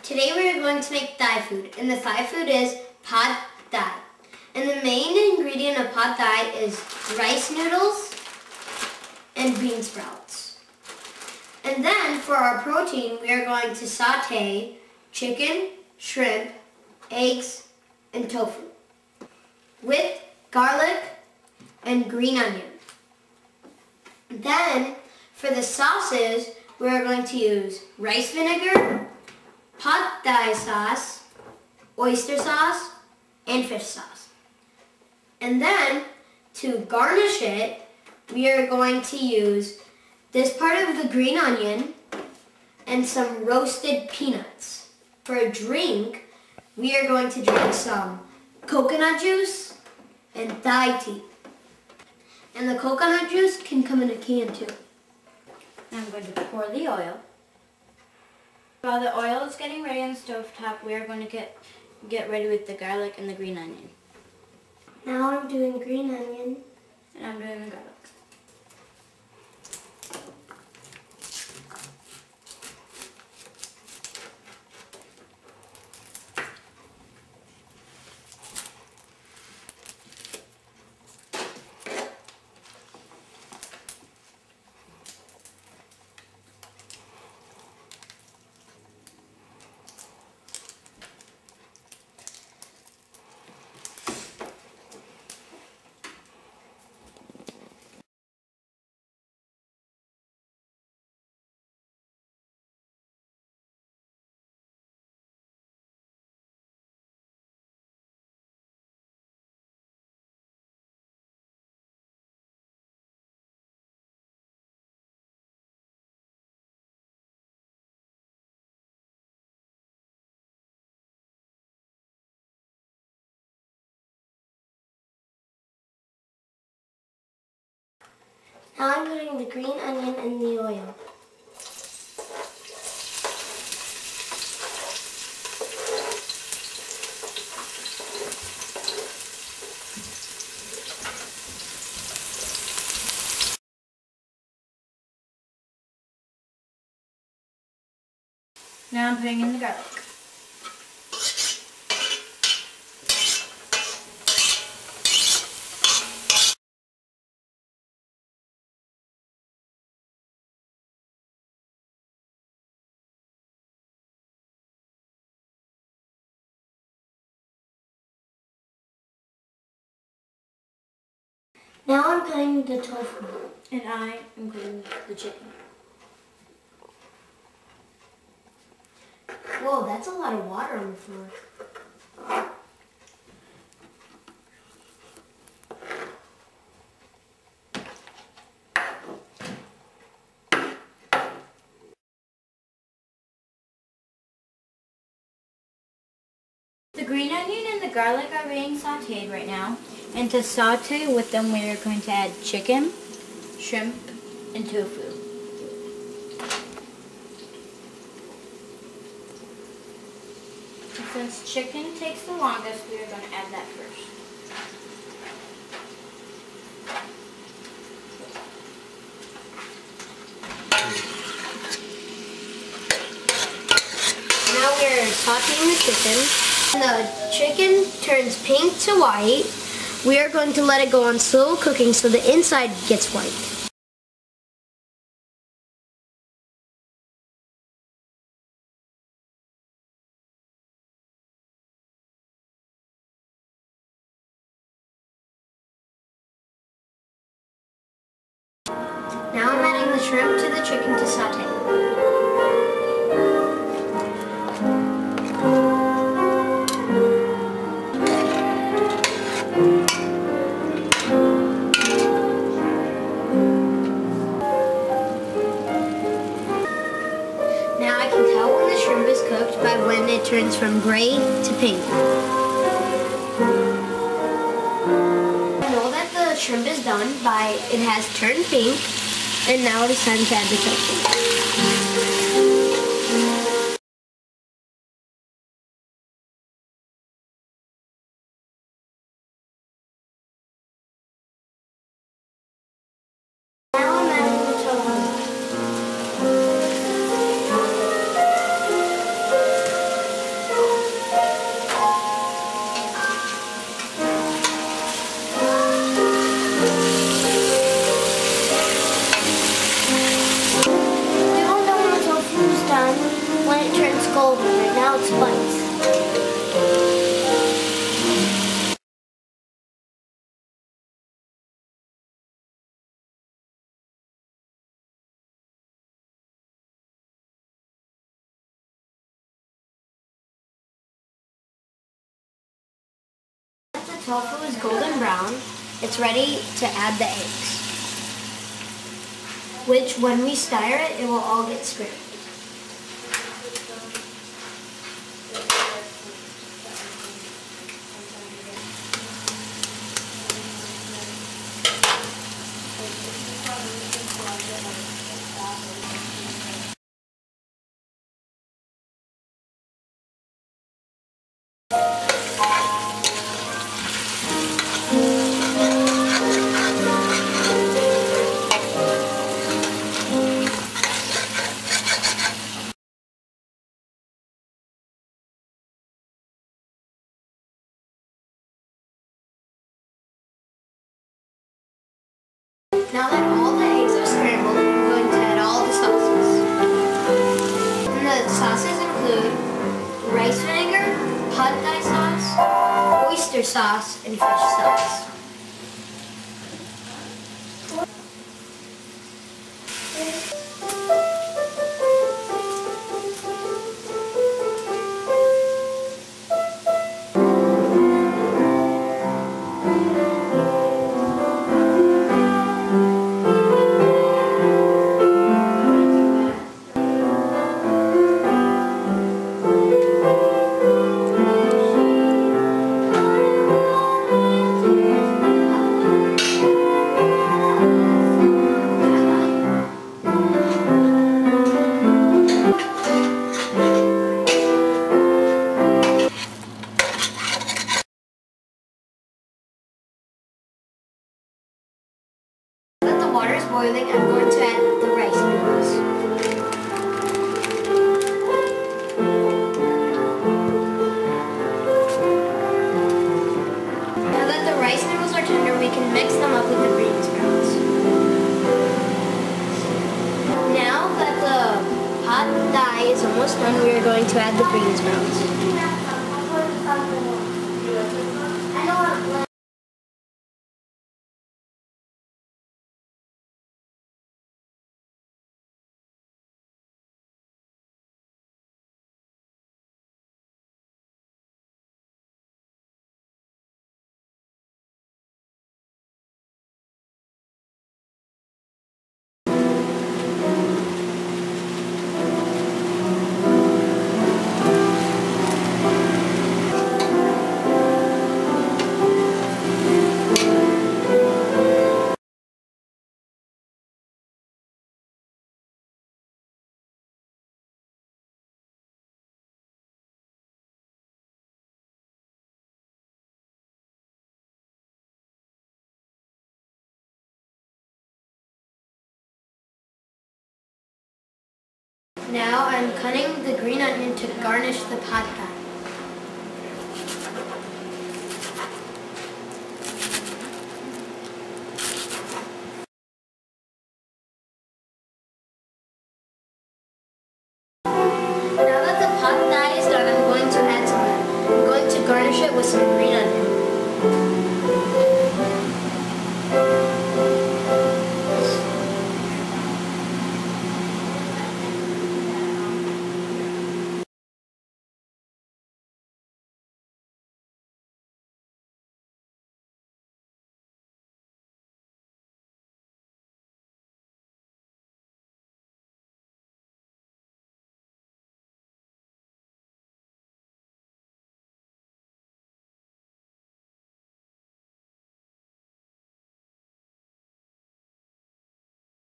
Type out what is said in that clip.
Today we are going to make Thai food, and the Thai food is pad Thai. And the main ingredient of pad Thai is rice noodles and bean sprouts. And then for our protein, we are going to saute chicken, shrimp, eggs, and tofu with garlic and green onion. Then for the sauces, we are going to use rice vinegar, pad Thai sauce, oyster sauce, and fish sauce. And then to garnish it, we are going to use this part of the green onion and some roasted peanuts. For a drink, we are going to drink some coconut juice and Thai tea. And the coconut juice can come in a can too. I'm going to pour the oil. While the oil is getting ready on the stovetop, we are going to get ready with the garlic and the green onion. Now I'm doing green onion. And I'm doing the garlic. Now I'm putting the green onion in the oil. Now I'm putting in the garlic. Now I'm putting the tofu. And I am putting the chicken. Whoa, that's a lot of water on the floor. The green onion and the garlic are being sauteed right now. And to saute with them, we are going to add chicken, shrimp, and tofu. And since chicken takes the longest, we are going to add that first. Now we're sauteing the chicken. When the chicken turns pink to white, we are going to let it go on slow cooking so the inside gets white. Now I'm adding the shrimp to the chicken to saute. Now I can tell when the shrimp is cooked by when it turns from gray to pink. I know that the shrimp is done by it has turned pink, and now it is time to add the tofu. Now I'm adding the tofu. golden. Right now it's white. The tofu is golden brown. It's ready to add the eggs, which when we stir it, it will all get scrambled. Now that all the eggs are scrambled, we're going to add all the sauces. And the sauces include rice vinegar, pad thai sauce, oyster sauce, and fish sauce. Water is boiling, I'm going to add the rice noodles. Now that the rice noodles are tender, we can mix them up with the green sprouts. Now that the pad thai is almost done, we are going to add the green sprouts. Now I'm cutting the green onion to garnish the pad thai. Now that the pad thai is done, I'm going to garnish it with some green onion.